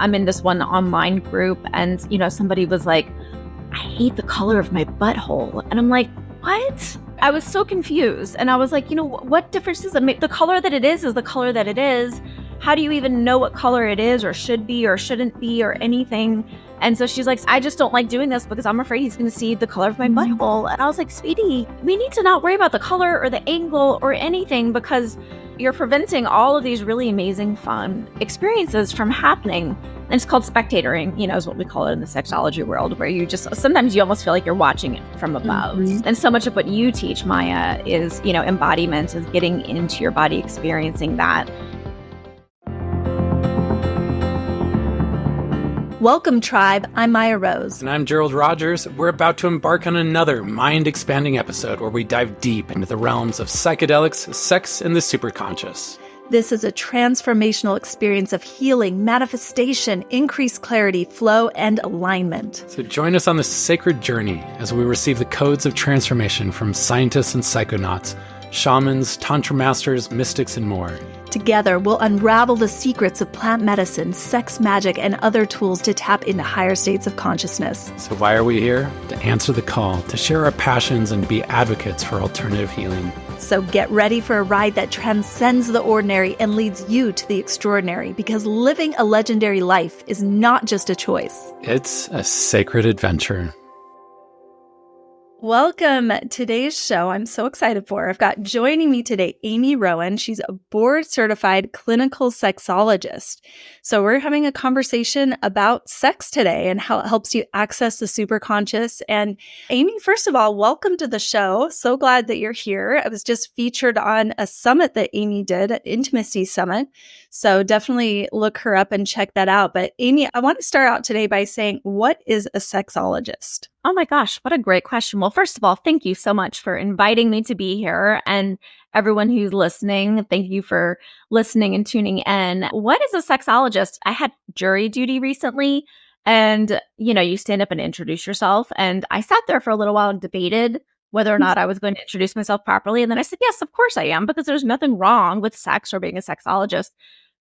I'm in this one online group and, somebody was like, I hate the color of my butthole. And I'm like, what? I was so confused. And I was like, what difference does it make? The color that it is the color that it is. How do you even know what color it is or should be or shouldn't be or anything? And so she's like, I just don't like doing this because I'm afraid he's going to see the color of my butthole. And I was like, sweetie, we need to not worry about the color or the angle or anything because you're preventing all of these really amazing, fun experiences from happening. And it's called spectatoring, is what we call it in the sexology world, where sometimes you almost feel like you're watching it from above. And so much of what you teach, Maya, is, embodiment, is getting into your body, experiencing that. Welcome, tribe. I'm Maya Rose. And I'm Gerald Rogers. We're about to embark on another mind-expanding episode where we dive deep into the realms of psychedelics, sex, and the superconscious. This is a transformational experience of healing, manifestation, increased clarity, flow, and alignment. So join us on this sacred journey as we receive the codes of transformation from scientists and psychonauts, shamans, tantra masters, mystics, and more. Together, we'll unravel the secrets of plant medicine, sex magic, and other tools to tap into higher states of consciousness. So why are we here? To answer the call, to share our passions, and to be advocates for alternative healing. So get ready for a ride that transcends the ordinary and leads you to the extraordinary, because living a legendary life is not just a choice. It's a sacred adventure. Welcome. Today's show I'm so excited for. I've got joining me today, Amy Rowan. She's a board-certified clinical sexologist. So we're having a conversation about sex today and how it helps you access the superconscious. And Amy, first of all, welcome to the show. So glad that you're here. I was just featured on a summit that Amy did, an intimacy summit. So definitely look her up and check that out. But Amy, I want to start out today by saying, what is a sexologist? Oh my gosh, what a great question. Well, first of all, thank you so much for inviting me to be here. And everyone who's listening, thank you for listening and tuning in. What is a sexologist? I had jury duty recently, and you stand up and introduce yourself. And I sat there for a little while and debated whether or not I was going to introduce myself properly. And then I said, yes, of course I am, because there's nothing wrong with sex or being a sexologist.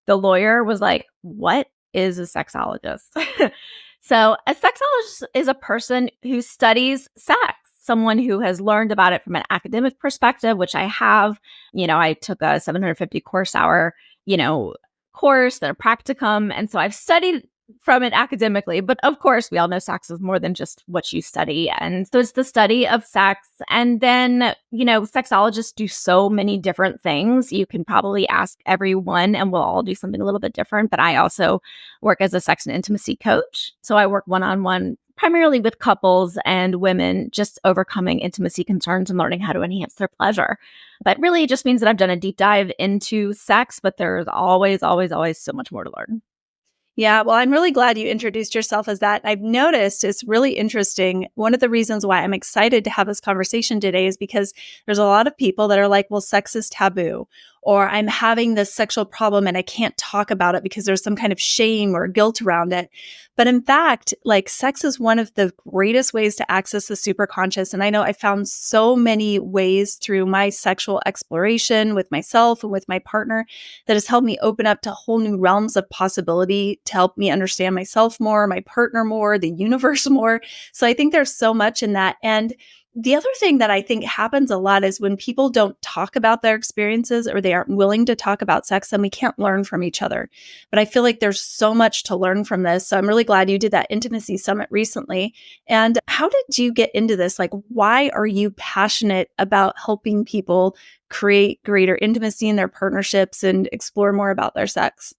The lawyer was like, what is a sexologist? So a sexologist is a person who studies sex, someone who has learned about it from an academic perspective, which I have. I took a 750 course hour, course, then a practicum. And so I've studied from it academically. But of course, we all know sex is more than just what you study. And so it's the study of sex. And then, sexologists do so many different things. You can probably ask everyone and we'll all do something a little bit different. But I also work as a sex and intimacy coach. So I work one-on-one primarily with couples and women, just overcoming intimacy concerns and learning how to enhance their pleasure. But really, it just means that I've done a deep dive into sex, but there's always, always, always so much more to learn. Yeah, well, I'm really glad you introduced yourself as that. I've noticed it's really interesting. One of the reasons why I'm excited to have this conversation today is because there's a lot of people that are like, well, sex is taboo, or I'm having this sexual problem and I can't talk about it because there's some kind of shame or guilt around it. But in fact, sex is one of the greatest ways to access the superconscious. And I know I found so many ways through my sexual exploration with myself and with my partner that has helped me open up to whole new realms of possibility to help me understand myself more, my partner more, the universe more. So I think there's so much in that. And the other thing that I think happens a lot is when people don't talk about their experiences or they aren't willing to talk about sex, then we can't learn from each other. But I feel like there's so much to learn from this. So I'm really glad you did that intimacy summit recently. And how did you get into this? Why are you passionate about helping people create greater intimacy in their partnerships and explore more about their sex?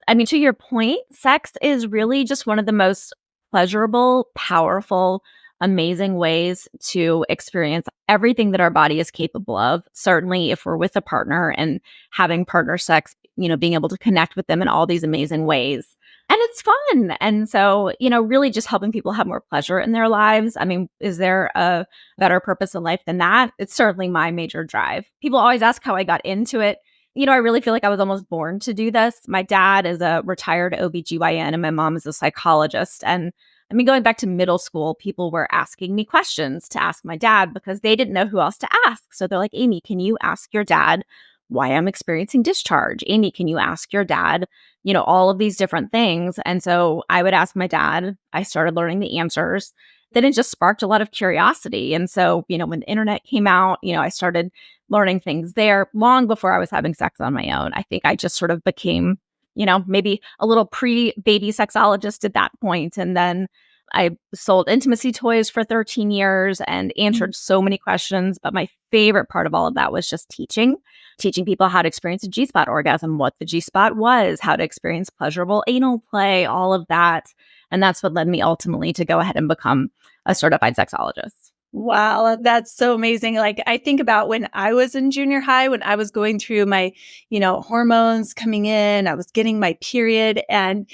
I mean, to your point, sex is really just one of the most pleasurable, powerful, amazing ways to experience everything that our body is capable of. Certainly, if we're with a partner and having partner sex, being able to connect with them in all these amazing ways. And it's fun. And so, really just helping people have more pleasure in their lives. I mean, is there a better purpose in life than that? It's certainly my major drive. People always ask how I got into it. I really feel like I was almost born to do this. My dad is a retired OBGYN and my mom is a psychologist. And I mean, going back to middle school, people were asking me questions to ask my dad because they didn't know who else to ask. So they're like, Amy, can you ask your dad why I'm experiencing discharge. Amy, can you ask your dad? All of these different things. And so I would ask my dad. I started learning the answers. Then it just sparked a lot of curiosity. And so, when the internet came out, I started learning things there long before I was having sex on my own. I think I just sort of became, maybe a little pre-baby sexologist at that point. And then I sold intimacy toys for 13 years and answered so many questions. But my favorite part of all of that was just teaching people how to experience a G-spot orgasm, what the G-spot was, how to experience pleasurable anal play, all of that. And that's what led me ultimately to go ahead and become a certified sexologist. Wow, that's so amazing. Like I think about when I was in junior high, when I was going through my, hormones coming in, I was getting my period and,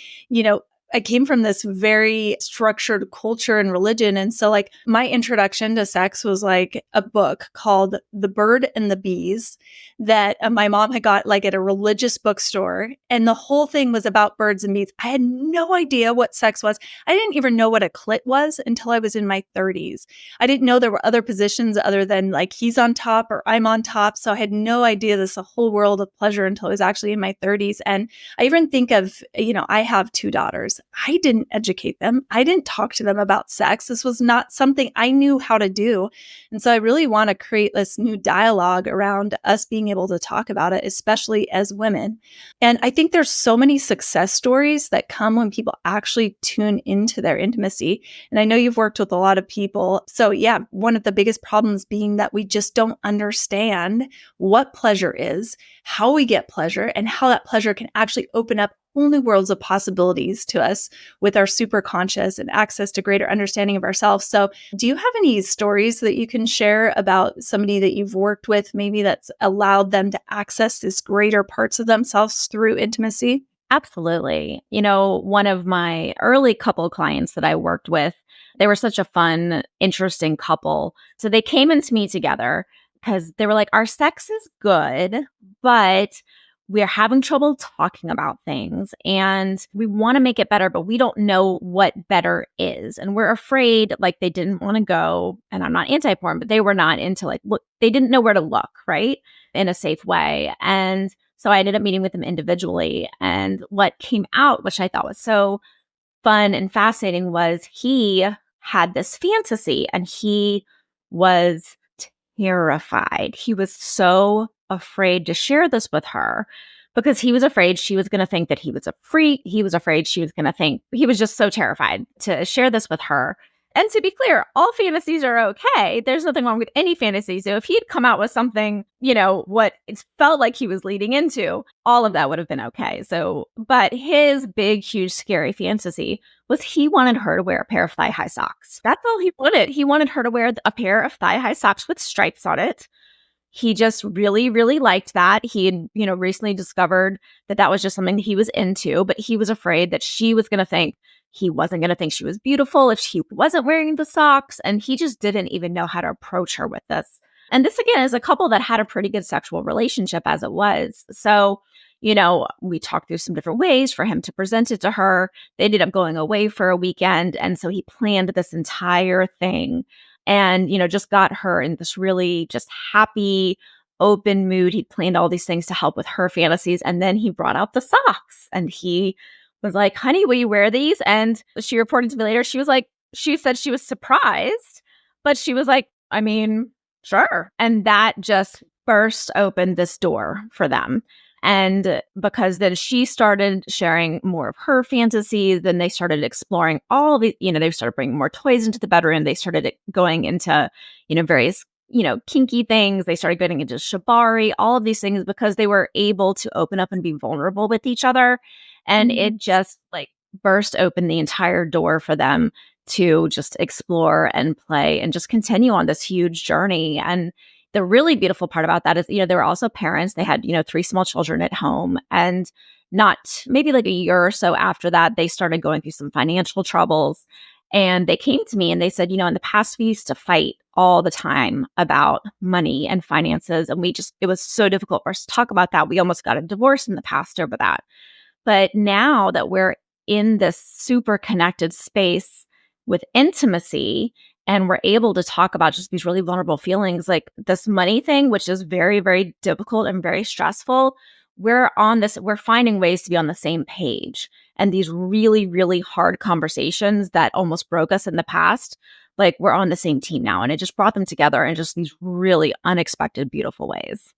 I came from this very structured culture and religion. And so like my introduction to sex was like a book called The Bird and the Bees that my mom had got like at a religious bookstore. And the whole thing was about birds and bees. I had no idea what sex was. I didn't even know what a clit was until I was in my 30s. I didn't know there were other positions other than like he's on top or I'm on top. So I had no idea this a whole world of pleasure until I was actually in my 30s. And I even think of, I have 2 daughters. I didn't educate them. I didn't talk to them about sex. This was not something I knew how to do. And so I really want to create this new dialogue around us being able to talk about it, especially as women. And I think there's so many success stories that come when people actually tune into their intimacy. And I know you've worked with a lot of people. So yeah, one of the biggest problems being that we just don't understand what pleasure is, how we get pleasure, and how that pleasure can actually open up whole new worlds of possibilities to us with our superconscious and access to greater understanding of ourselves. So do you have any stories that you can share about somebody that you've worked with, maybe that's allowed them to access this greater parts of themselves through intimacy? Absolutely. One of my early couple clients that I worked with, they were such a fun, interesting couple. So they came into me together because they were like, our sex is good, but we're having trouble talking about things and we want to make it better, but we don't know what better is. And we're afraid, like they didn't want to go, and I'm not anti-porn, but they were not into like, look, they didn't know where to look, right? In a safe way. And so I ended up meeting with them individually. And what came out, which I thought was so fun and fascinating, was he had this fantasy and he was terrified. He was so afraid to share this with her because he was afraid she was going to think that he was a freak. He was afraid she was going to think he was just so terrified to share this with her. And to be clear, all fantasies are okay. There's nothing wrong with any fantasy. So if he'd come out with something, what it felt like he was leading into, all of that would have been okay. So, but his big, huge, scary fantasy was he wanted her to wear a pair of thigh-high socks. That's all he wanted. He wanted her to wear a pair of thigh-high socks with stripes on it. He just really, really liked that. He had, recently discovered that that was just something that he was into, but he was afraid that she was going to think he wasn't going to think she was beautiful if she wasn't wearing the socks. And he just didn't even know how to approach her with this. And this, again, is a couple that had a pretty good sexual relationship as it was. So, we talked through some different ways for him to present it to her. They ended up going away for a weekend. And so he planned this entire thing and, just got her in this really just happy, open mood. He planned all these things to help with her fantasies. And then he brought out the socks and he was like, honey, will you wear these? And she reported to me later, she said she was surprised, but she was like, I mean, sure. And that just burst open this door for them. And because then she started sharing more of her fantasies, then they started exploring all the, they started bringing more toys into the bedroom. They started going into, various, kinky things. They started getting into shibari, all of these things because they were able to open up and be vulnerable with each other. And it just like burst open the entire door for them to just explore and play and just continue on this huge journey. And the really beautiful part about that is, they were also parents. They had, 3 small children at home. And not maybe like a year or so after that, they started going through some financial troubles. And they came to me and they said, in the past, we used to fight all the time about money and finances. And it was so difficult for us to talk about that. We almost got a divorce in the past over that. But now that we're in this super connected space with intimacy and we're able to talk about just these really vulnerable feelings, like this money thing, which is very, very difficult and very stressful. We're finding ways to be on the same page. And these really, really hard conversations that almost broke us in the past, like we're on the same team now. And it just brought them together in just these really unexpected, beautiful ways.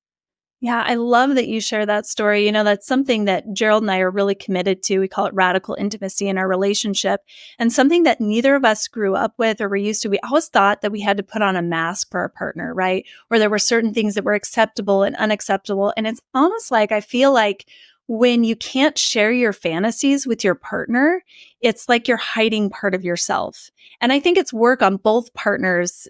Yeah, I love that you share that story. That's something that Gerald and I are really committed to. We call it radical intimacy in our relationship, and something that neither of us grew up with or were used to. We always thought that we had to put on a mask for our partner, right? Or there were certain things that were acceptable and unacceptable. And it's almost like I feel like when you can't share your fantasies with your partner, it's like you're hiding part of yourself. And I think it's work on both partners,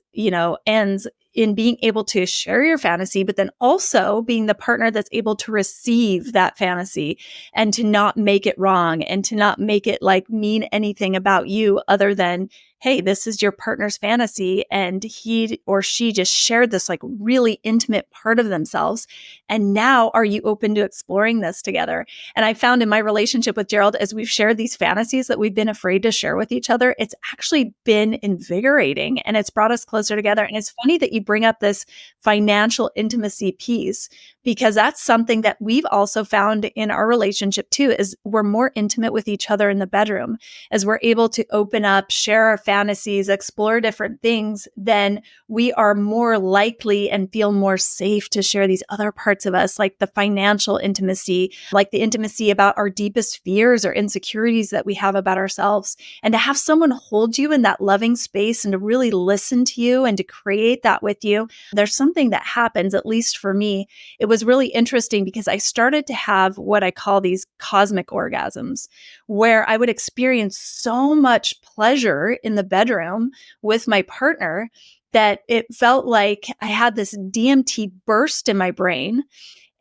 ends in being able to share your fantasy, but then also being the partner that's able to receive that fantasy and to not make it wrong and to not make it like mean anything about you other than, hey, this is your partner's fantasy. And he or she just shared this like really intimate part of themselves. And now are you open to exploring this together? And I found in my relationship with Gerald, as we've shared these fantasies that we've been afraid to share with each other, it's actually been invigorating and it's brought us closer together. And it's funny that you bring up this financial intimacy piece, because that's something that we've also found in our relationship too, is we're more intimate with each other in the bedroom as we're able to open up, share our fantasies, explore different things, then we are more likely and feel more safe to share these other parts of us, like the financial intimacy, like the intimacy about our deepest fears or insecurities that we have about ourselves. And to have someone hold you in that loving space and to really listen to you and to create that with you, there's something that happens, at least for me. It was really interesting because I started to have what I call these cosmic orgasms, where I would experience so much pleasure in the bedroom with my partner that it felt like I had this DMT burst in my brain.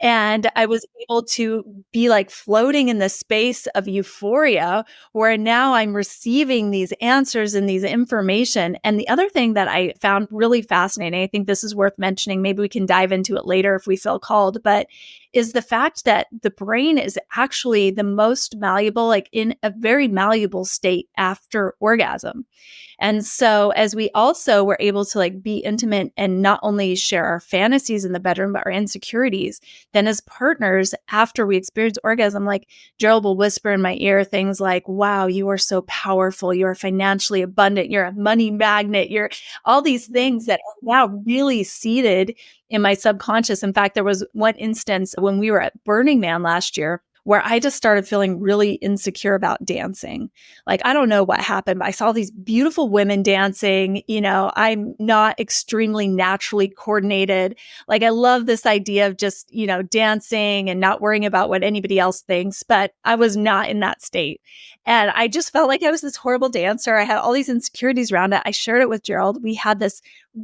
And I was able to be like floating in the space of euphoria where now I'm receiving these answers and these information. And the other thing that I found really fascinating, I think this is worth mentioning, maybe we can dive into it later if we feel called, but is the fact that the brain is actually the most malleable, like in a very malleable state after orgasm. And so as we also were able to like be intimate and not only share our fantasies in the bedroom, but our insecurities, then as partners, after we experience orgasm, like Gerald will whisper in my ear things like, wow, you are so powerful. You're financially abundant. You're a money magnet. You're all these things that are now really seated in my subconscious. In fact, there was one instance when we were at Burning Man last year where I just started feeling really insecure about dancing. Like, I don't know what happened, but I saw these beautiful women dancing. I'm not extremely naturally coordinated. Like, I love this idea of just, dancing and not worrying about what anybody else thinks, but I was not in that state. And I just felt like I was this horrible dancer. I had all these insecurities around it. I shared it with Gerald. We had this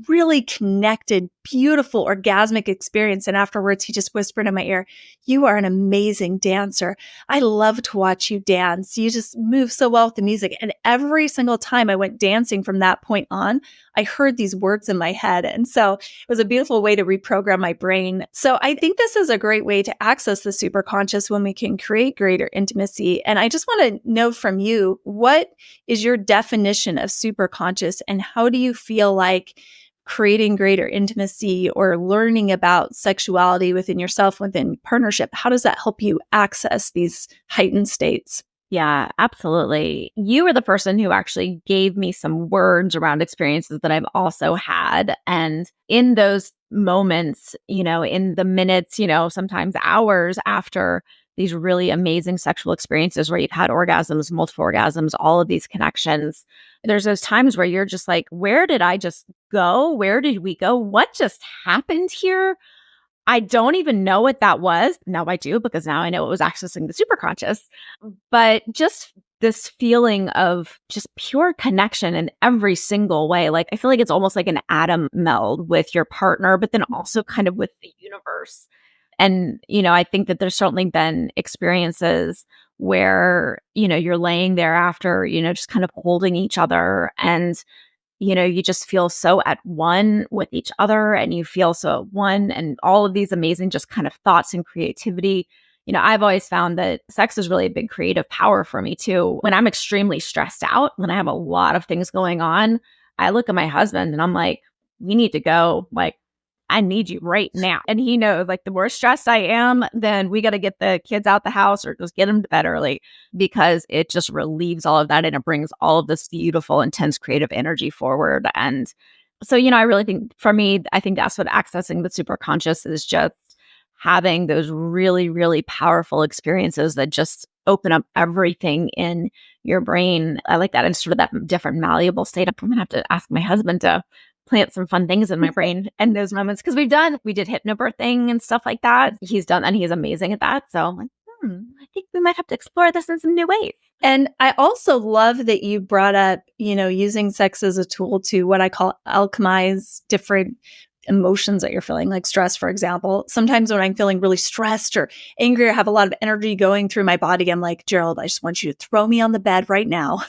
really connected, beautiful, orgasmic experience. And afterwards, he just whispered in my ear, you are an amazing dancer. I love to watch you dance. You just move so well with the music. And every single time I went dancing from that point on, I heard these words in my head. And so it was a beautiful way to reprogram my brain. So I think this is a great way to access the superconscious when we can create greater intimacy. And I just want to know from you, what is your definition of superconscious and how do you feel like creating greater intimacy or learning about sexuality within yourself, within partnership, how does that help you access these heightened states? Yeah, absolutely. You were the person who actually gave me some words around experiences that I've also had. And in those moments, in the minutes, sometimes hours after these really amazing sexual experiences where you've had orgasms, multiple orgasms, all of these connections, there's those times where you're just like, where did I just go? Where did we go? What just happened here? I don't even know what that was. Now I do, because now I know it was accessing the superconscious. But just this feeling of just pure connection in every single way. Like, I feel like it's almost like an atom meld with your partner, but then also kind of with the universe. And, I think that there's certainly been experiences where, you're laying there after, just kind of holding each other and you just feel so at one with each other and you feel so at one and all of these amazing just kind of thoughts and creativity. I've always found that sex is really a big creative power for me too. When I'm extremely stressed out, when I have a lot of things going on, I look at my husband and I'm like, we need to go. Like, I need you right now. And he knows, like, the more stressed I am, then we got to get the kids out the house or just get them to bed early, because it just relieves all of that and it brings all of this beautiful, intense creative energy forward. And so, I really think for me, I think that's what accessing the superconscious is, just having those really, really powerful experiences that just open up everything in your brain. I like that. And sort of that different malleable state. I'm going to have to ask my husband to plant some fun things in my brain in those moments, because we did hypnobirthing and stuff like that. He's done, and he's amazing at that. So I'm like, I think we might have to explore this in some new ways. And I also love that you brought up, using sex as a tool to what I call alchemize different emotions that you're feeling, like stress, for example. Sometimes when I'm feeling really stressed or angry or have a lot of energy going through my body, I'm like, Gerald, I just want you to throw me on the bed right now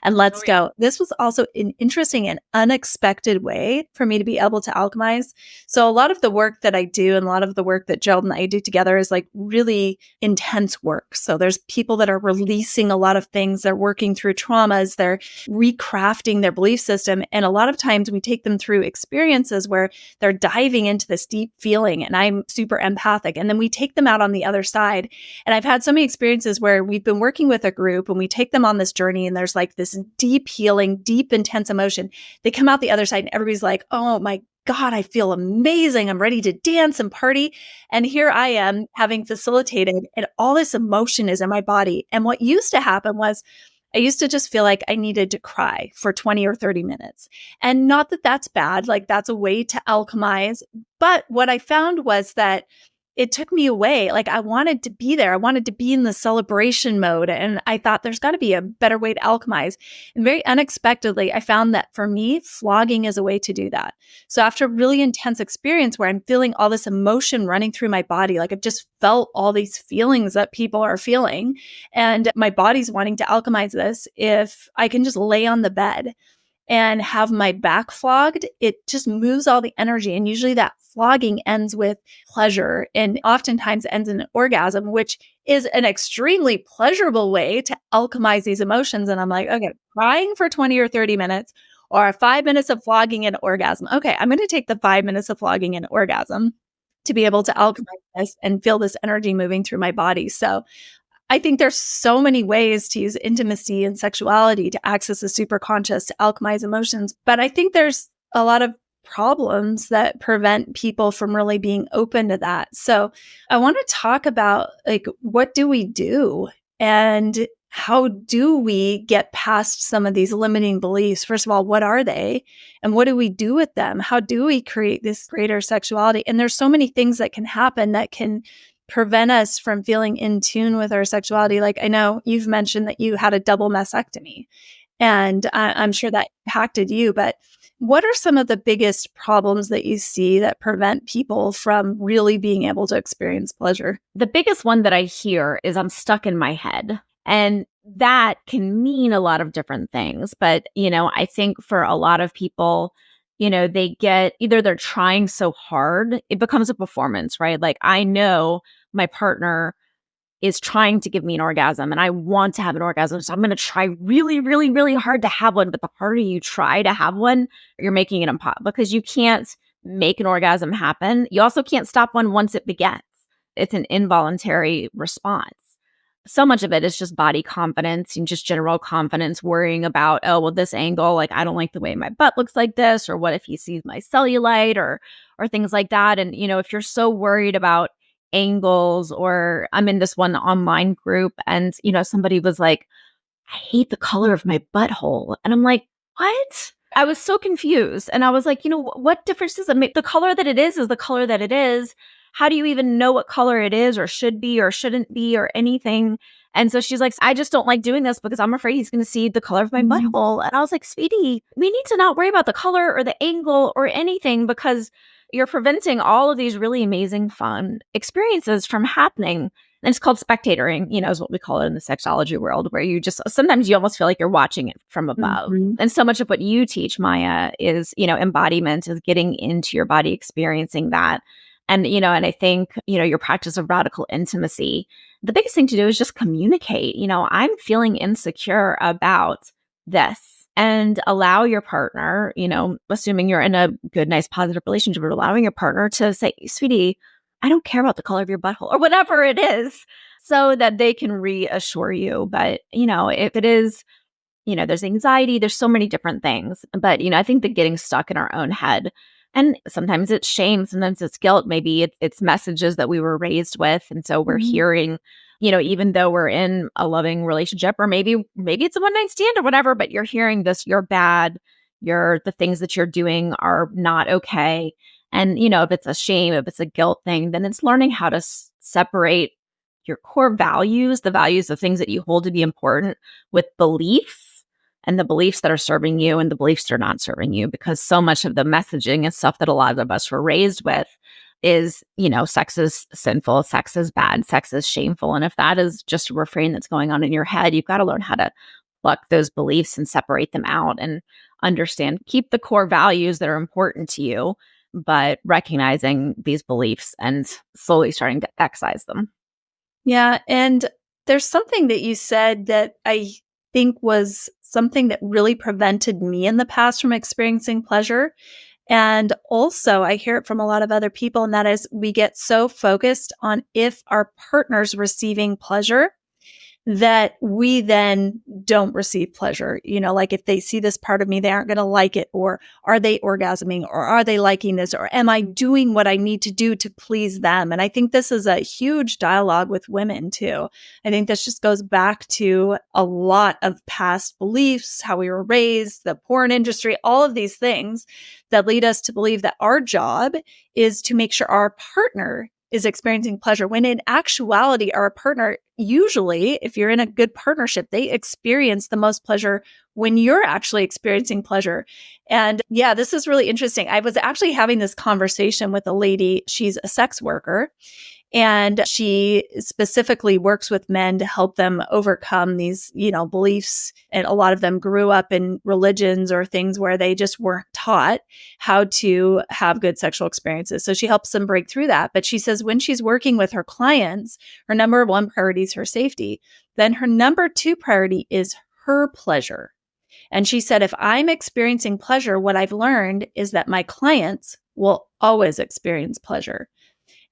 and let's go. This was also an interesting and unexpected way for me to be able to alchemize. So a lot of the work that I do and a lot of the work that Gerald and I do together is like really intense work. So there's people that are releasing a lot of things. They're working through traumas. They're recrafting their belief system. And a lot of times we take them through experiences where they're diving into this deep feeling, and I'm super empathic. And then we take them out on the other side. And I've had so many experiences where we've been working with a group and we take them on this journey, and there's like this deep healing, deep, intense emotion. They come out the other side and everybody's like, oh my God, I feel amazing. I'm ready to dance and party. And here I am having facilitated, and all this emotion is in my body. And what used to happen was I used to just feel like I needed to cry for 20 or 30 minutes. And not that that's bad, like that's a way to alchemize. But what I found was that it took me away. Like I wanted to be there. I wanted to be in the celebration mode. And I thought there's got to be a better way to alchemize. And very unexpectedly, I found that for me, flogging is a way to do that. So after a really intense experience where I'm feeling all this emotion running through my body, like I've just felt all these feelings that people are feeling, and my body's wanting to alchemize this, if I can just lay on the bed and have my back flogged, it just moves all the energy. And usually that flogging ends with pleasure, and oftentimes ends in an orgasm, which is an extremely pleasurable way to alchemize these emotions. And I'm like, okay, crying for 20 or 30 minutes or 5 minutes of flogging and orgasm. Okay, I'm going to take the 5 minutes of flogging and orgasm to be able to alchemize this and feel this energy moving through my body. So I think there's so many ways to use intimacy and sexuality to access the superconscious, to alchemize emotions. But I think there's a lot of problems that prevent people from really being open to that. So I want to talk about, like, what do we do? And how do we get past some of these limiting beliefs? First of all, what are they? And what do we do with them? How do we create this greater sexuality? And there's so many things that can happen that can prevent us from feeling in tune with our sexuality. Like, I know you've mentioned that you had a double mastectomy, and I'm sure that impacted you, but what are some of the biggest problems that you see that prevent people from really being able to experience pleasure? The biggest one that I hear is I'm stuck in my head. And that can mean a lot of different things. But, I think for a lot of people, they get, either they're trying so hard, it becomes a performance, right? Like, I know my partner is trying to give me an orgasm and I want to have an orgasm. So I'm going to try really, really, really hard to have one. But the harder you try to have one, you're making it impossible, because you can't make an orgasm happen. You also can't stop one once it begins. It's an involuntary response. So much of it is just body confidence and just general confidence, worrying about, oh, well, this angle, like, I don't like the way my butt looks like this, or what if he sees my cellulite, or things like that. And, if you're so worried about angles, or I'm in this one online group and, somebody was like, I hate the color of my butthole. And I'm like, what? I was so confused. And I was like, what difference does it make? The color that it is the color that it is. How do you even know what color it is, or should be, or shouldn't be, or anything? And so she's like, I just don't like doing this because I'm afraid he's going to see the color of my butthole. And I was like, sweetie, we need to not worry about the color or the angle or anything, because you're preventing all of these really amazing, fun experiences from happening. And it's called spectatoring, is what we call it in the sexology world, where you just, sometimes you almost feel like you're watching it from above. And so much of what you teach, Maya, is, embodiment, is getting into your body, experiencing that. And, and I think, your practice of radical intimacy, the biggest thing to do is just communicate. I'm feeling insecure about this. and allow your partner, assuming you're in a good, nice, positive relationship, but allowing your partner to say, sweetie, I don't care about the color of your butthole or whatever it is, so that they can reassure you. But, if it is, there's anxiety, there's so many different things. But, I think that getting stuck in our own head, and sometimes it's shame, sometimes it's guilt, maybe it's messages that we were raised with. And so we're hearing, even though we're in a loving relationship, or maybe it's a one night stand or whatever, but you're hearing this, you're bad, the things that you're doing are not okay. And, if it's a shame, if it's a guilt thing, then it's learning how to separate your core values, the values of things that you hold to be important, with beliefs, and the beliefs that are serving you and the beliefs that are not serving you. Because so much of the messaging and stuff that a lot of us were raised with is, sex is sinful, sex is bad, sex is shameful. And if that is just a refrain that's going on in your head, you've got to learn how to pluck those beliefs and separate them out and understand, keep the core values that are important to you, but recognizing these beliefs and slowly starting to excise them. Yeah. And there's something that you said that I think was something that really prevented me in the past from experiencing pleasure. And also, I hear it from a lot of other people, and that is we get so focused on if our partner's receiving pleasure that we then don't receive pleasure. Like if they see this part of me, they aren't going to like it, or are they orgasming, or are they liking this, or am I doing what I need to do to please them? And I think this is a huge dialogue with women too. I think this just goes back to a lot of past beliefs, how we were raised, the porn industry, all of these things that lead us to believe that our job is to make sure our partner is experiencing pleasure, when in actuality, our partner, usually, if you're in a good partnership, they experience the most pleasure when you're actually experiencing pleasure. And yeah, this is really interesting. I was actually having this conversation with a lady. She's a sex worker, and she specifically works with men to help them overcome these, beliefs. And a lot of them grew up in religions or things where they just weren't taught how to have good sexual experiences. So she helps them break through that. But she says when she's working with her clients, her number one priority is her safety. Then her number two priority is her pleasure. And she said, if I'm experiencing pleasure, what I've learned is that my clients will always experience pleasure.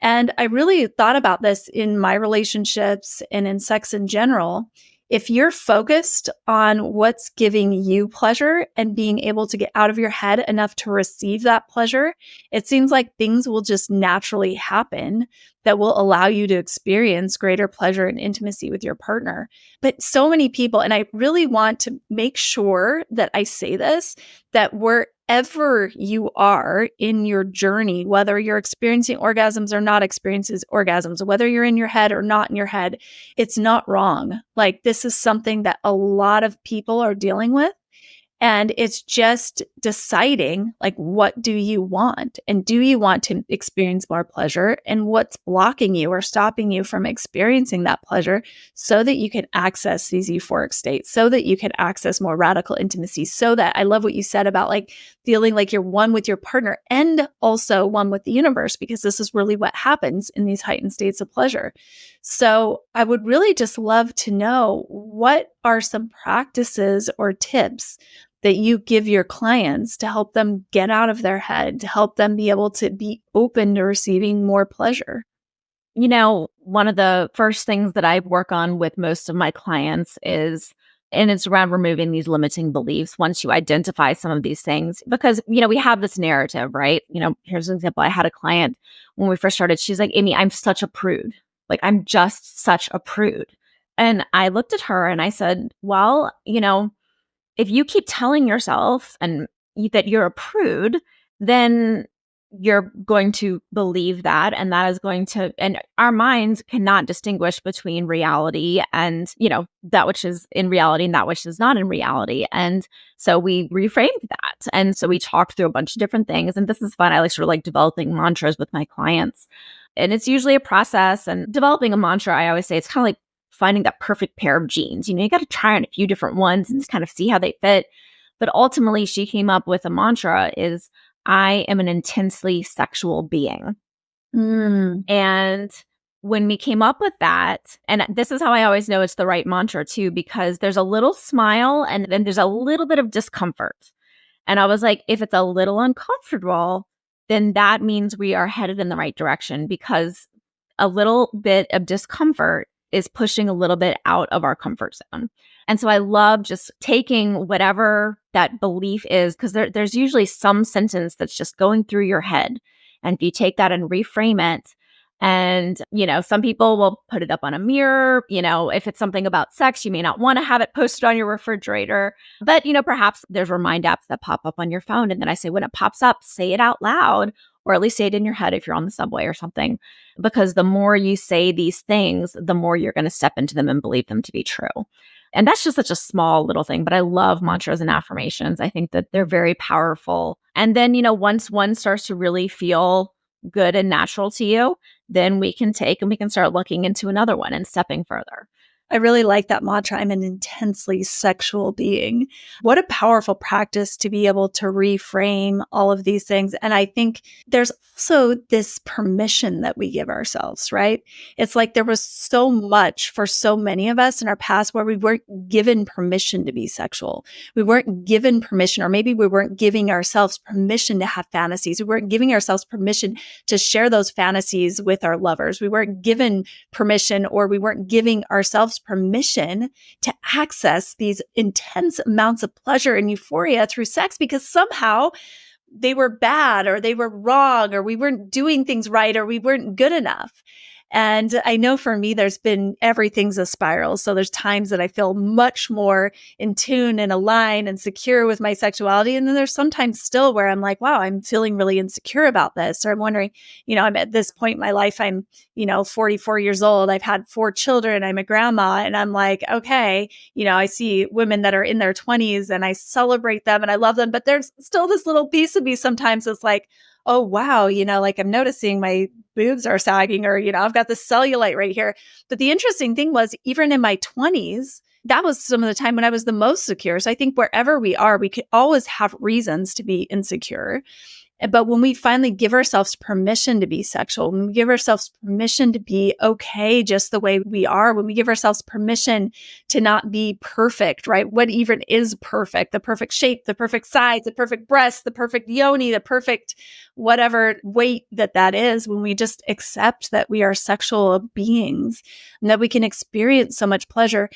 And I really thought about this in my relationships and in sex in general. If you're focused on what's giving you pleasure and being able to get out of your head enough to receive that pleasure, it seems like things will just naturally happen that will allow you to experience greater pleasure and intimacy with your partner. But so many people, and I really want to make sure that I say this, that wherever you are in your journey, whether you're experiencing orgasms or not experiencing orgasms, whether you're in your head or not in your head, it's not wrong. Like, this is something that a lot of people are dealing with. And it's just deciding, like, what do you want? And do you want to experience more pleasure? And what's blocking you or stopping you from experiencing that pleasure, so that you can access these euphoric states, so that you can access more radical intimacy, so that, I love what you said about like feeling like you're one with your partner and also one with the universe, because this is really what happens in these heightened states of pleasure. So I would really just love to know, what are some practices or tips that you give your clients to help them get out of their head, to help them be able to be open to receiving more pleasure? One of the first things that I work on with most of my clients and it's around removing these limiting beliefs once you identify some of these things. Because, we have this narrative, right? Here's an example. I had a client when we first started. She's like, Amy, I'm such a prude. Like, I'm just such a prude. And I looked at her and I said, well, if you keep telling yourself that you're a prude, then you're going to believe that. And that is going to, and our minds cannot distinguish between reality and, that which is in reality and that which is not in reality. And so we reframed that. And so we talked through a bunch of different things. And this is fun. I like sort of like developing mantras with my clients. And it's usually a process. And developing a mantra, I always say, it's kind of like finding that perfect pair of jeans. You got to try on a few different ones and just kind of see how they fit. But ultimately, she came up with a mantra is, I am an intensely sexual being. And when we came up with that, and this is how I always know it's the right mantra too, because there's a little smile and then there's a little bit of discomfort. And I was like, if it's a little uncomfortable, then that means we are headed in the right direction, because a little bit of discomfort is pushing a little bit out of our comfort zone. And so I love just taking whatever that belief is, because there's usually some sentence that's just going through your head. And if you take that and reframe it, and, some people will put it up on a mirror. If it's something about sex, you may not want to have it posted on your refrigerator. But, perhaps there's remind apps that pop up on your phone. And then I say, when it pops up, say it out loud, or at least say it in your head if you're on the subway or something. Because the more you say these things, the more you're going to step into them and believe them to be true. And that's just such a small little thing. But I love mantras and affirmations. I think that they're very powerful. And then, once one starts to really feel good and natural to you, then we can start looking into another one and stepping further. I really like that mantra. I'm an intensely sexual being. What a powerful practice to be able to reframe all of these things. And I think there's also this permission that we give ourselves, right? It's like there was so much for so many of us in our past where we weren't given permission to be sexual. We weren't given permission, or maybe we weren't giving ourselves permission to have fantasies. We weren't giving ourselves permission to share those fantasies with our lovers. We weren't given permission, or we weren't giving ourselves permission to access these intense amounts of pleasure and euphoria through sex, because somehow they were bad, or they were wrong, or we weren't doing things right, or we weren't good enough. And I know for me, there's been everything's a spiral. So there's times that I feel much more in tune and aligned and secure with my sexuality. And then there's sometimes still where I'm like, wow, I'm feeling really insecure about this. Or I'm wondering, I'm at this point in my life, I'm, 44 years old. I've had 4 children. I'm a grandma. And I'm like, okay, I see women that are in their 20s and I celebrate them and I love them. But there's still this little piece of me sometimes that's like, oh, wow, like I'm noticing my boobs are sagging, or, I've got the cellulite right here. But the interesting thing was, even in my 20s, that was some of the time when I was the most secure. So I think wherever we are, we could always have reasons to be insecure. But when we finally give ourselves permission to be sexual, when we give ourselves permission to be okay just the way we are, when we give ourselves permission to not be perfect, right? What even is perfect? The perfect shape, the perfect size, the perfect breast, the perfect yoni, the perfect whatever weight that is, when we just accept that we are sexual beings and that we can experience so much pleasure,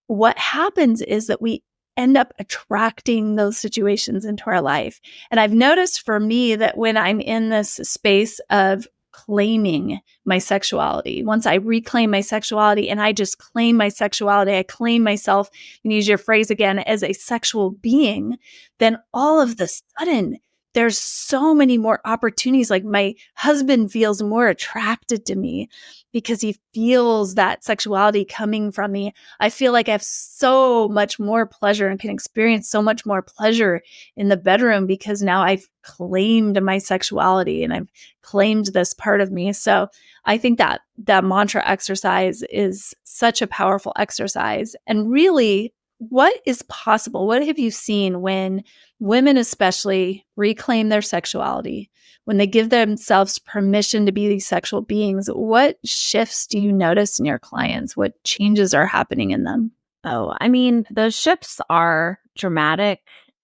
what happens is that we end up attracting those situations into our life. And I've noticed for me that when I'm in this space of claiming my sexuality, once I reclaim my sexuality and I just claim my sexuality, I claim myself, and use your phrase again, as a sexual being, then all of the sudden, there's so many more opportunities. Like my husband feels more attracted to me because he feels that sexuality coming from me. I feel like I have so much more pleasure and can experience so much more pleasure in the bedroom because now I've claimed my sexuality and I've claimed this part of me. So I think that mantra exercise is such a powerful exercise. And really, what is possible? What have you seen when women especially reclaim their sexuality, when they give themselves permission to be these sexual beings? What shifts do you notice in your clients? What changes are happening in them? Oh, I mean, the shifts are dramatic.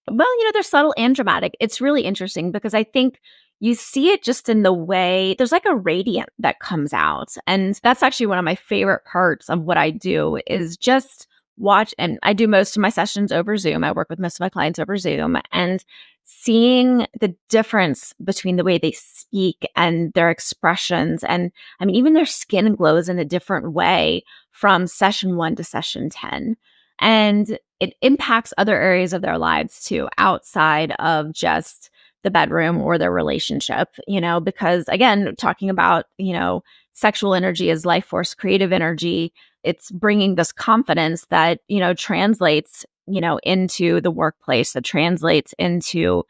Well, they're subtle and dramatic. It's really interesting because I think you see it just in the way there's like a radiant that comes out. And that's actually one of my favorite parts of what I do is just watch. And I do most of my sessions over Zoom. I work with most of my clients over Zoom, and seeing the difference between the way they speak and their expressions. And I mean, even their skin glows in a different way from session 1 to session 10. And it impacts other areas of their lives too, outside of just the bedroom or their relationship, because again, talking about, sexual energy is life force, creative energy. It's bringing this confidence that, translates, into the workplace, that translates into,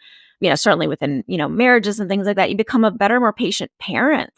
certainly within, marriages and things like that. You become a better, more patient parent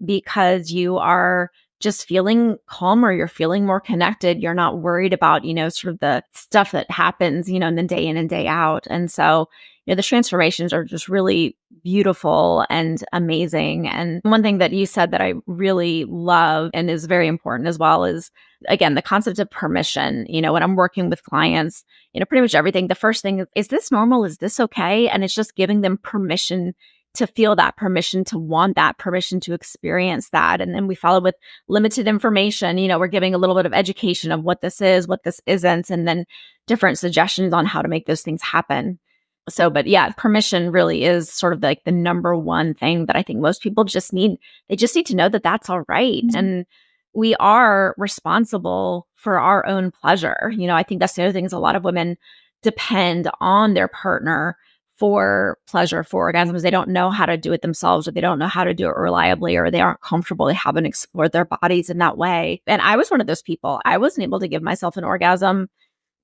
because you are just feeling calmer. You're feeling more connected. You're not worried about, sort of the stuff that happens, in the day in and day out. And so, the transformations are just really beautiful and amazing. And one thing that you said that I really love and is very important as well is, again, the concept of permission. When I'm working with clients, pretty much everything, the first thing is this normal? Is this okay? And it's just giving them permission to feel that, permission to want that, permission to experience that. And then we follow with limited information. We're giving a little bit of education of what this is, what this isn't, and then different suggestions on how to make those things happen. So, but yeah, permission really is sort of like the number one thing that I think most people just need. They just need to know that that's all right. Mhm. And we are responsible for our own pleasure. I think that's the other thing is a lot of women depend on their partner for pleasure, for orgasms. They don't know how to do it themselves, or they don't know how to do it reliably, or they aren't comfortable. They haven't explored their bodies in that way. And I was one of those people. I wasn't able to give myself an orgasm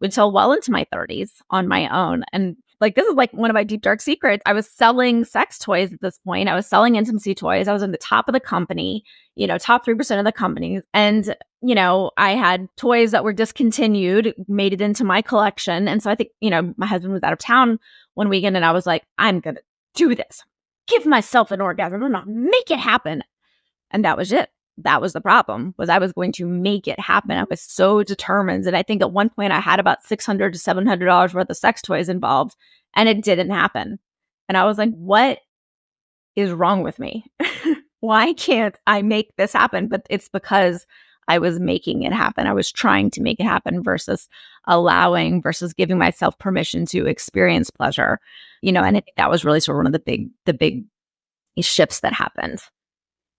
until well into my 30s on my own. And this is like one of my deep, dark secrets. I was selling sex toys at this point. I was selling intimacy toys. I was in the top of the company, top 3% of the companies. And, I had toys that were discontinued, made it into my collection. And so I think, my husband was out of town one weekend and I was like, I'm going to do this, give myself an orgasm. I'm going to make it happen. And that was it. That was the problem, was I was going to make it happen. I was so determined. And I think at one point I had about $600 to $700 worth of sex toys involved, and it didn't happen. And I was like, what is wrong with me? Why can't I make this happen? But it's because I was making it happen. I was trying to make it happen versus giving myself permission to experience pleasure. And I think that was really sort of one of the big shifts that happened.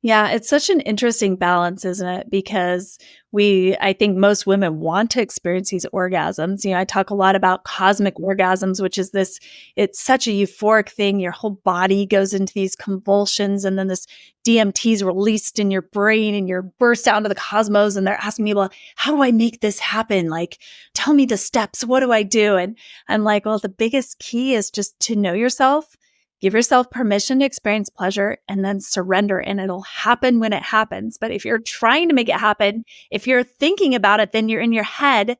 Yeah, it's such an interesting balance, isn't it? Because I think most women want to experience these orgasms. I talk a lot about cosmic orgasms, which is it's such a euphoric thing. Your whole body goes into these convulsions, and then this DMT is released in your brain and you're burst out into the cosmos. And they're asking me, well, how do I make this happen? Like, tell me the steps. What do I do? And I'm like, well, the biggest key is just to know yourself. Give yourself permission to experience pleasure and then surrender, and it'll happen when it happens. But if you're trying to make it happen, if you're thinking about it, then you're in your head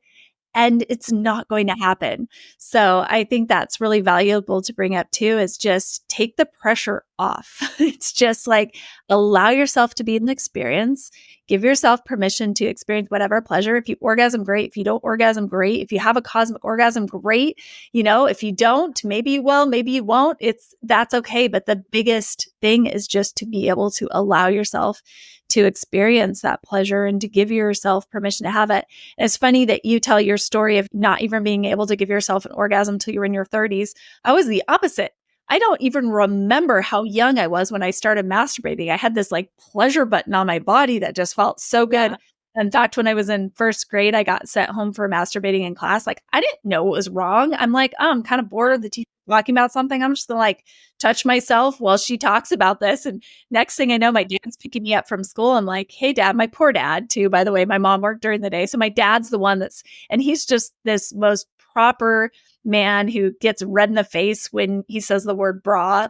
and it's not going to happen. So I think that's really valuable to bring up too, is just take the pressure off. It's just like allow yourself to be in the experience. Give yourself permission to experience whatever pleasure. If you orgasm, great. If you don't orgasm, great. If you have a cosmic orgasm, great. If you don't, maybe you will, maybe you won't. That's okay. But the biggest thing is just to be able to allow yourself to experience that pleasure and to give yourself permission to have it. And it's funny that you tell your story of not even being able to give yourself an orgasm till you were in your 30s. I was the opposite. I don't even remember how young I was when I started masturbating. I had this pleasure button on my body that just felt so good. Yeah. In fact, when I was in first grade, I got sent home for masturbating in class. I didn't know what was wrong. I'm like, I'm kind of bored of the teacher talking about something. I'm just going to touch myself while she talks about this. And next thing I know, my dad's picking me up from school. I'm like, hey, Dad, my poor dad too, by the way. My mom worked during the day. So my dad's the one and he's just this most proper man who gets red in the face when he says the word bra,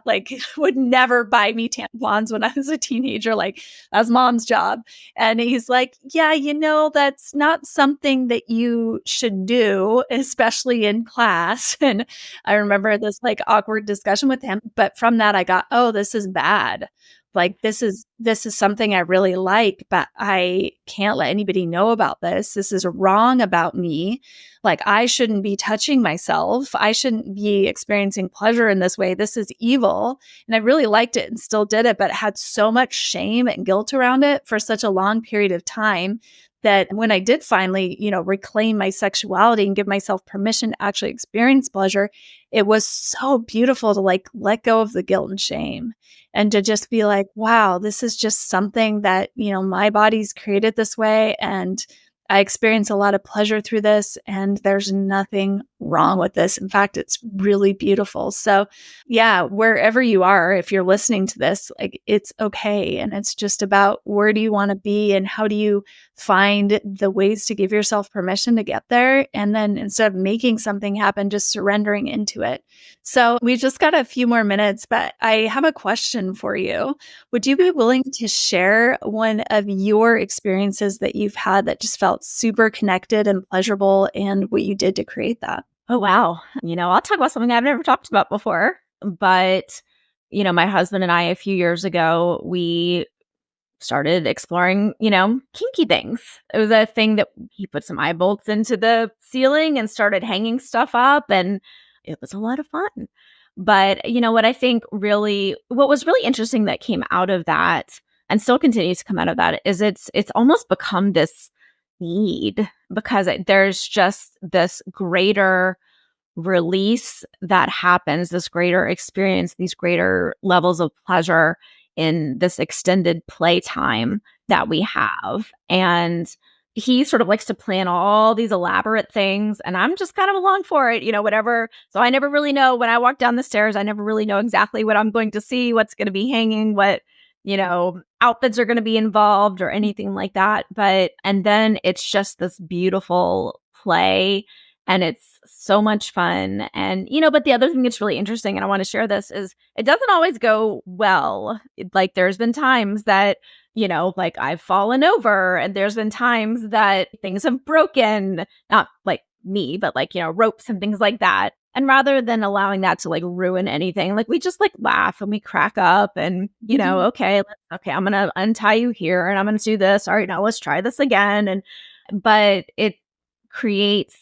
would never buy me tampons when I was a teenager. That's mom's job. And he's like, yeah, that's not something that you should do, especially in class. And I remember this awkward discussion with him. But from that, I got, oh, this is bad. This is something I really like, but I can't let anybody know about this. This is wrong about me. I shouldn't be touching myself. I shouldn't be experiencing pleasure in this way. This is evil. And I really liked it and still did it, but had so much shame and guilt around it for such a long period of time that when I did finally, reclaim my sexuality and give myself permission to actually experience pleasure, it was so beautiful to let go of the guilt and shame and to just be like, wow, this is just something that, my body's created this way. And I experience a lot of pleasure through this, and there's nothing wrong with this. In fact, it's really beautiful. So yeah, wherever you are, if you're listening to this, like it's okay. And it's just about where do you want to be and how do you find the ways to give yourself permission to get there. And then instead of making something happen, just surrendering into it. So we just got a few more minutes, but I have a question for you. Would you be willing to share one of your experiences that you've had that just felt super connected and pleasurable and what you did to create that? Oh, wow. I'll talk about something I've never talked about before. But, my husband and I, a few years ago, we started exploring, kinky things. It was a thing that he put some eye bolts into the ceiling and started hanging stuff up. And it was a lot of fun. But, what was really interesting that came out of that and still continues to come out of that is it's almost become this need because there's just this greater release that happens, this greater experience, these greater levels of pleasure in this extended playtime that we have. And he sort of likes to plan all these elaborate things, and I'm just kind of along for it, whatever. So I never really know when I walk down the stairs, I never really know exactly what I'm going to see, what's going to be hanging, what, outfits are going to be involved or anything like that. And then it's just this beautiful play and it's so much fun. And, but the other thing that's really interesting, and I want to share this, is it doesn't always go well. Like there's been times that, like I've fallen over and there's been times that things have broken, not like me, but like, ropes and things like that. And rather than allowing that to like ruin anything, like we just like laugh and we crack up and, okay, I'm going to untie you here and I'm going to do this. All right, now let's try this again. But it creates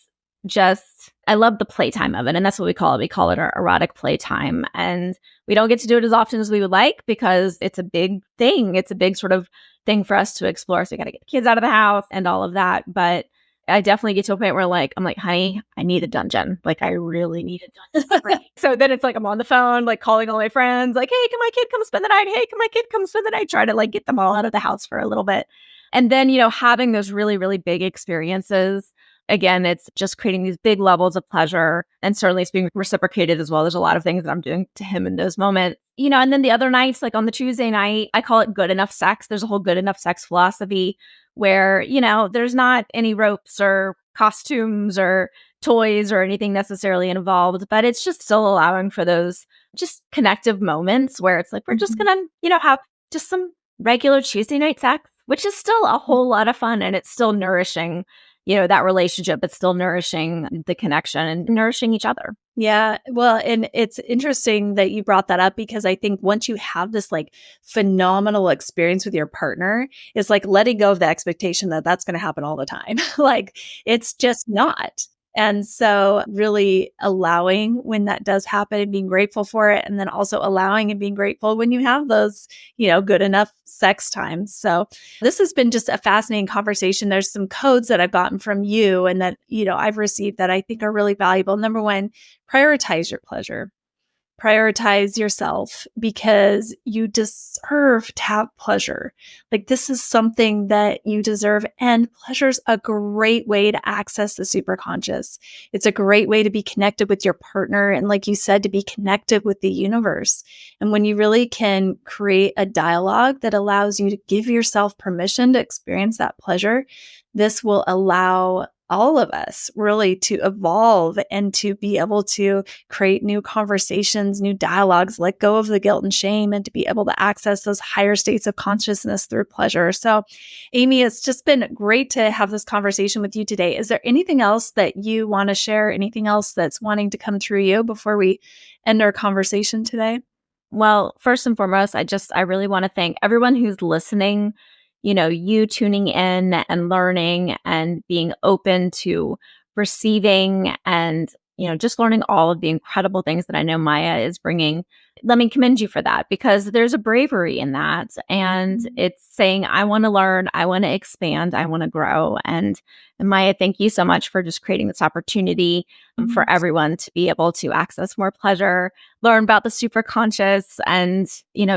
I love the playtime of it. And that's what we call it. We call it our erotic playtime. And we don't get to do it as often as we would like because it's a big thing. It's a big sort of thing for us to explore. So we got to get the kids out of the house and all of that. But I definitely get to a point where I'm like, honey, I need a dungeon. Like I really need a dungeon. So then it's like, I'm on the phone, like calling all my friends, like, hey, can my kid come spend the night? Hey, can my kid come spend the night? Try to like get them all out of the house for a little bit. And then, having those really, really big experiences. Again, it's just creating these big levels of pleasure and certainly it's being reciprocated as well. There's a lot of things that I'm doing to him in those moments, and then the other nights, like on the Tuesday night, I call it good enough sex. There's a whole good enough sex philosophy where, there's not any ropes or costumes or toys or anything necessarily involved, but it's just still allowing for those just connective moments where it's like, we're just going to, have just some regular Tuesday night sex, which is still a whole lot of fun and it's still nourishing that relationship, but still nourishing the connection and nourishing each other. Yeah. Well, and it's interesting that you brought that up because I think once you have this like phenomenal experience with your partner, it's like letting go of the expectation that that's going to happen all the time. Like it's just not. And so really allowing when that does happen and being grateful for it. And then also allowing and being grateful when you have those, good enough sex times. So this has been just a fascinating conversation. There's some codes that I've gotten from you and that, I've received that I think are really valuable. Number one, prioritize your pleasure. Prioritize yourself because you deserve to have pleasure. Like this is something that you deserve. And pleasure's a great way to access the superconscious. It's a great way to be connected with your partner. And like you said, to be connected with the universe. And when you really can create a dialogue that allows you to give yourself permission to experience that pleasure, this will allow all of us really to evolve and to be able to create new conversations, new dialogues, let go of the guilt and shame, and to be able to access those higher states of consciousness through pleasure. So, Amy, it's just been great to have this conversation with you today. Is there anything else that you want to share? Anything else that's wanting to come through you before we end our conversation today? Well, first and foremost, I really want to thank everyone who's listening, you tuning in and learning and being open to receiving and, just learning all of the incredible things that I know Maya is bringing. Let me commend you for that because there's a bravery in that. And it's saying, I want to learn, I want to expand, I want to grow. And Maya, thank you so much for just creating this opportunity for everyone to be able to access more pleasure, learn about the superconscious and,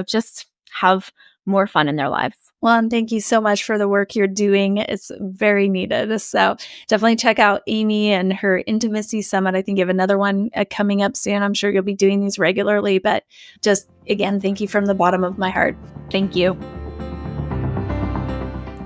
just have more fun in their lives. Well, and thank you so much for the work you're doing. It's very needed. So definitely check out Amy and her Intimacy Summit. I think you have another one coming up soon. I'm sure you'll be doing these regularly, but just again, thank you from the bottom of my heart. Thank you.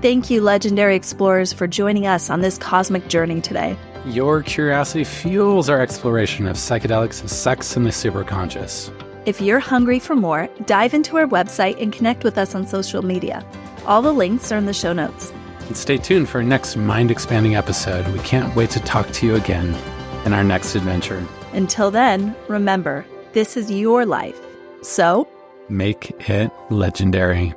Thank you, legendary explorers, for joining us on this cosmic journey today. Your curiosity fuels our exploration of psychedelics, sex, and the superconscious. If you're hungry for more, dive into our website and connect with us on social media. All the links are in the show notes. And stay tuned for our next mind-expanding episode. We can't wait to talk to you again in our next adventure. Until then, remember, this is your life. So, make it legendary.